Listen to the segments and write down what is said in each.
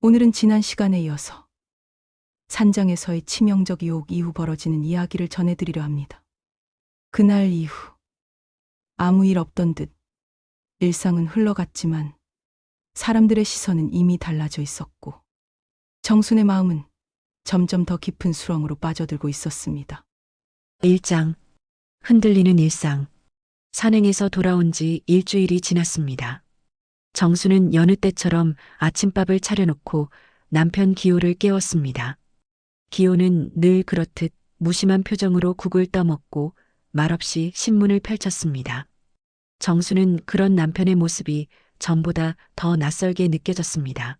오늘은 지난 시간에 이어서 산장에서의 치명적 유혹 이후 벌어지는 이야기를 전해드리려 합니다. 그날 이후 아무 일 없던 듯 일상은 흘러갔지만 사람들의 시선은 이미 달라져 있었고 정순의 마음은 점점 더 깊은 수렁으로 빠져들고 있었습니다. 1장. 흔들리는 일상. 산행에서 돌아온 지 일주일이 지났습니다. 정수는 여느 때처럼 아침밥을 차려놓고 남편 기호를 깨웠습니다. 기호는 늘 그렇듯 무심한 표정으로 국을 떠먹고 말없이 신문을 펼쳤습니다. 정수는 그런 남편의 모습이 전보다 더 낯설게 느껴졌습니다.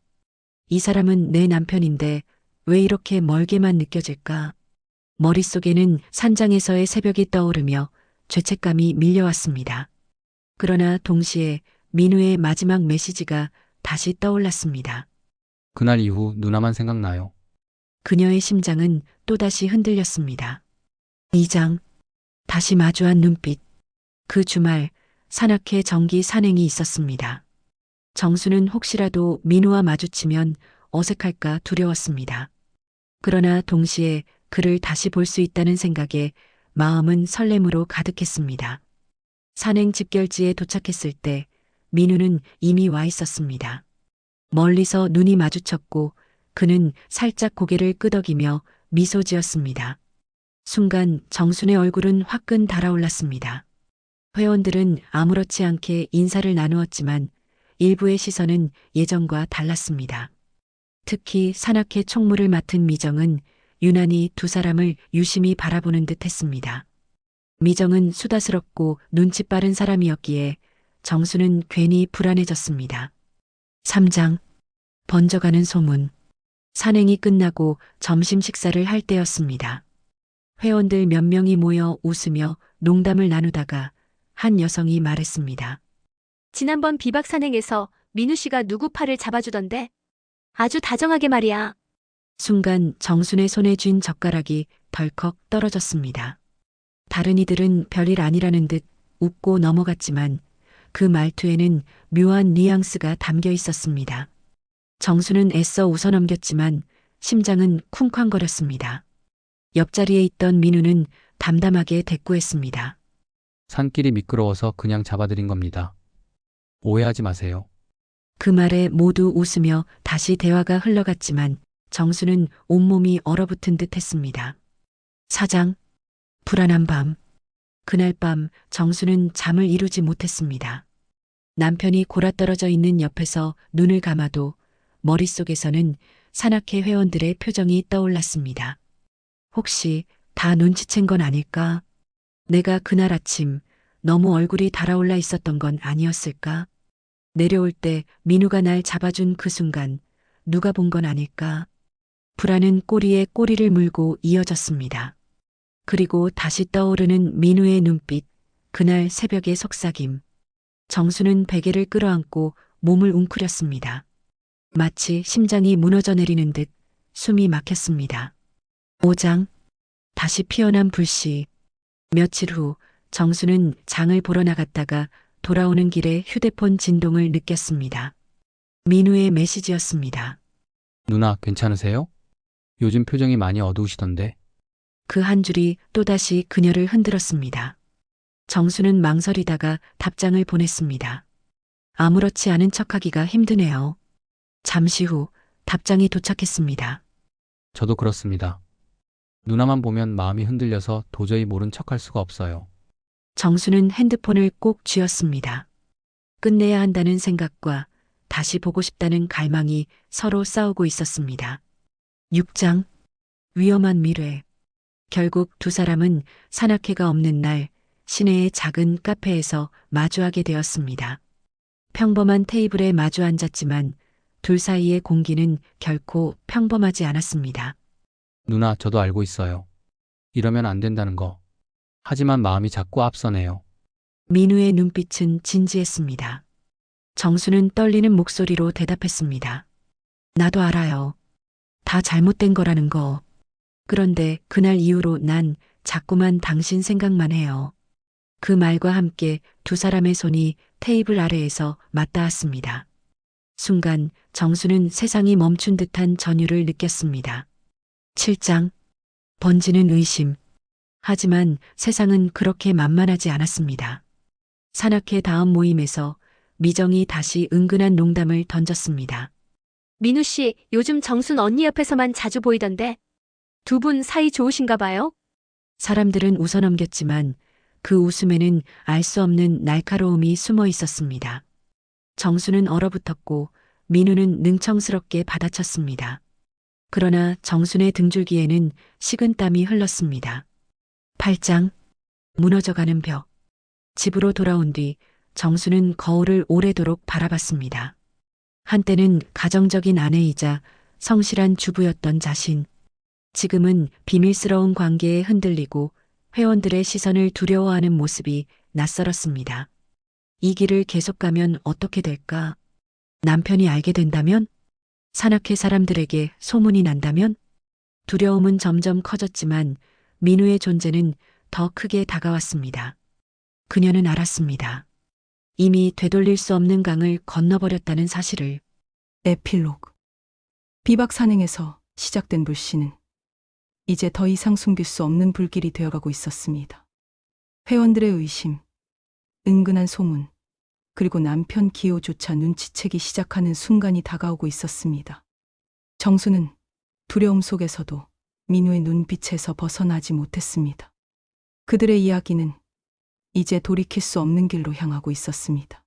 이 사람은 내 남편인데 왜 이렇게 멀게만 느껴질까? 머릿속에는 산장에서의 새벽이 떠오르며 죄책감이 밀려왔습니다. 그러나 동시에 민우의 마지막 메시지가 다시 떠올랐습니다. 그날 이후 누나만 생각나요. 그녀의 심장은 또다시 흔들렸습니다. 2장. 다시 마주한 눈빛. 그 주말 산악회 정기 산행이 있었습니다. 정수는 혹시라도 민우와 마주치면 어색할까 두려웠습니다. 그러나 동시에 그를 다시 볼 수 있다는 생각에 마음은 설렘으로 가득했습니다. 산행 집결지에 도착했을 때 민우는 이미 와 있었습니다. 멀리서 눈이 마주쳤고 그는 살짝 고개를 끄덕이며 미소 지었습니다. 순간 정순의 얼굴은 화끈 달아올랐습니다. 회원들은 아무렇지 않게 인사를 나누었지만 일부의 시선은 예전과 달랐습니다. 특히 산악회 총무를 맡은 미정은 유난히 두 사람을 유심히 바라보는 듯 했습니다. 미정은 수다스럽고 눈치 빠른 사람이었기에 정수는 괜히 불안해졌습니다. 3장. 번져가는 소문. 산행이 끝나고 점심 식사를 할 때였습니다. 회원들 몇 명이 모여 웃으며 농담을 나누다가 한 여성이 말했습니다. 지난번 비박 산행에서 민우 씨가 누구 팔을 잡아주던데? 아주 다정하게 말이야. 순간 정순의 손에 쥔 젓가락이 덜컥 떨어졌습니다. 다른 이들은 별일 아니라는 듯 웃고 넘어갔지만 그 말투에는 묘한 뉘앙스가 담겨 있었습니다. 정수는 애써 웃어넘겼지만 심장은 쿵쾅거렸습니다. 옆자리에 있던 민우는 담담하게 대꾸했습니다. 산길이 미끄러워서 그냥 잡아드린 겁니다. 오해하지 마세요. 그 말에 모두 웃으며 다시 대화가 흘러갔지만 정수는 온몸이 얼어붙은 듯 했습니다. 4장. 불안한 밤. 그날 밤 정수는 잠을 이루지 못했습니다. 남편이 골아떨어져 있는 옆에서 눈을 감아도 머릿속에서는 산악회 회원들의 표정이 떠올랐습니다. 혹시 다 눈치챈 건 아닐까? 내가 그날 아침 너무 얼굴이 달아올라 있었던 건 아니었을까? 내려올 때 민우가 날 잡아준 그 순간 누가 본 건 아닐까? 불안은 꼬리에 꼬리를 물고 이어졌습니다. 그리고 다시 떠오르는 민우의 눈빛, 그날 새벽의 속삭임. 정수는 베개를 끌어안고 몸을 웅크렸습니다. 마치 심장이 무너져 내리는 듯 숨이 막혔습니다. 5장. 다시 피어난 불씨. 며칠 후 정수는 장을 보러 나갔다가 돌아오는 길에 휴대폰 진동을 느꼈습니다. 민우의 메시지였습니다. 누나 괜찮으세요? 요즘 표정이 많이 어두우시던데. 그 한 줄이 또다시 그녀를 흔들었습니다. 정수는 망설이다가 답장을 보냈습니다. 아무렇지 않은 척하기가 힘드네요. 잠시 후 답장이 도착했습니다. 저도 그렇습니다. 누나만 보면 마음이 흔들려서 도저히 모른 척할 수가 없어요. 정수는 핸드폰을 꼭 쥐었습니다. 끝내야 한다는 생각과 다시 보고 싶다는 갈망이 서로 싸우고 있었습니다. 6장. 위험한 미래. 결국 두 사람은 산악회가 없는 날 시내의 작은 카페에서 마주하게 되었습니다. 평범한 테이블에 마주 앉았지만 둘 사이의 공기는 결코 평범하지 않았습니다. 누나 저도 알고 있어요. 이러면 안 된다는 거. 하지만 마음이 자꾸 앞서네요. 민우의 눈빛은 진지했습니다. 정수는 떨리는 목소리로 대답했습니다. 나도 알아요. 다 잘못된 거라는 거. 그런데 그날 이후로 난 자꾸만 당신 생각만 해요. 그 말과 함께 두 사람의 손이 테이블 아래에서 맞닿았습니다. 순간 정수는 세상이 멈춘 듯한 전율을 느꼈습니다. 7장. 번지는 의심. 하지만 세상은 그렇게 만만하지 않았습니다. 산악회 다음 모임에서 미정이 다시 은근한 농담을 던졌습니다. 민우 씨, 요즘 정순 언니 옆에서만 자주 보이던데. 두 분 사이 좋으신가 봐요? 사람들은 웃어넘겼지만 그 웃음에는 알 수 없는 날카로움이 숨어 있었습니다. 정수는 얼어붙었고 민우는 능청스럽게 받아쳤습니다. 그러나 정순의 등줄기에는 식은땀이 흘렀습니다. 8장. 무너져가는 벽. 집으로 돌아온 뒤 정수는 거울을 오래도록 바라봤습니다. 한때는 가정적인 아내이자 성실한 주부였던 자신. 지금은 비밀스러운 관계에 흔들리고 회원들의 시선을 두려워하는 모습이 낯설었습니다. 이 길을 계속 가면 어떻게 될까? 남편이 알게 된다면? 산악회 사람들에게 소문이 난다면? 두려움은 점점 커졌지만 민우의 존재는 더 크게 다가왔습니다. 그녀는 알았습니다. 이미 되돌릴 수 없는 강을 건너버렸다는 사실을. 에필로그. 비박 산행에서 시작된 불씨는 이제 더 이상 숨길 수 없는 불길이 되어가고 있었습니다. 회원들의 의심, 은근한 소문, 그리고 남편 기호조차 눈치채기 시작하는 순간이 다가오고 있었습니다. 정수는 두려움 속에서도 민우의 눈빛에서 벗어나지 못했습니다. 그들의 이야기는 이제 돌이킬 수 없는 길로 향하고 있었습니다.